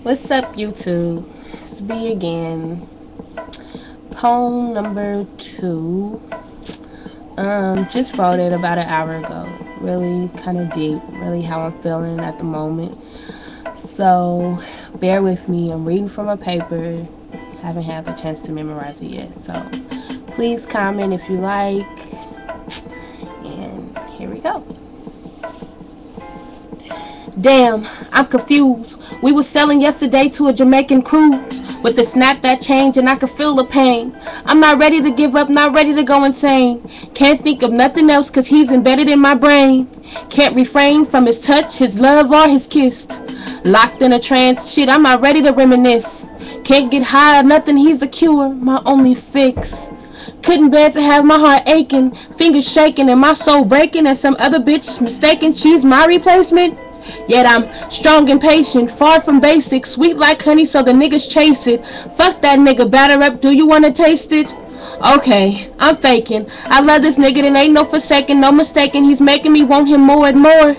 What's up, YouTube? It's me again. Poem number 2. Just wrote it about an hour ago. Really kind of deep. Really how I'm feeling at the moment. So bear with me. I'm reading from a paper. Haven't had the chance to memorize it yet. So please comment if you like. And here we go. Damn, I'm confused. We were sailing yesterday to a Jamaican cruise. With the snap that changed and I could feel the pain. I'm not ready to give up, not ready to go insane. Can't think of nothing else cause he's embedded in my brain. Can't refrain from his touch, his love, or his kiss. Locked in a trance, shit, I'm not ready to reminisce. Can't get high or nothing, he's the cure, my only fix. Couldn't bear to have my heart aching, fingers shaking and my soul breaking, and some other bitch mistaken she's my replacement. Yet I'm strong and patient, far from basic, sweet like honey so the niggas chase it. Fuck that nigga, batter up, do you wanna taste it? Okay, I'm faking. I love this nigga and ain't no forsaken, no mistaken. He's making me want him more and more.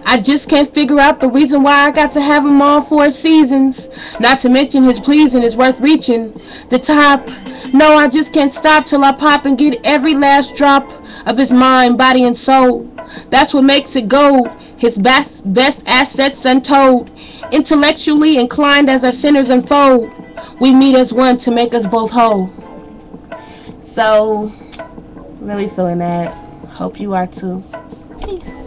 I just can't figure out the reason why I got to have him on 4 seasons. Not to mention his pleasing is worth reaching the top. No, I just can't stop till I pop and get every last drop of his mind, body, and soul. That's what makes it gold. His best assets untold. Intellectually inclined as our sinners unfold. We meet as one to make us both whole. So, really feeling that. Hope you are too. Peace.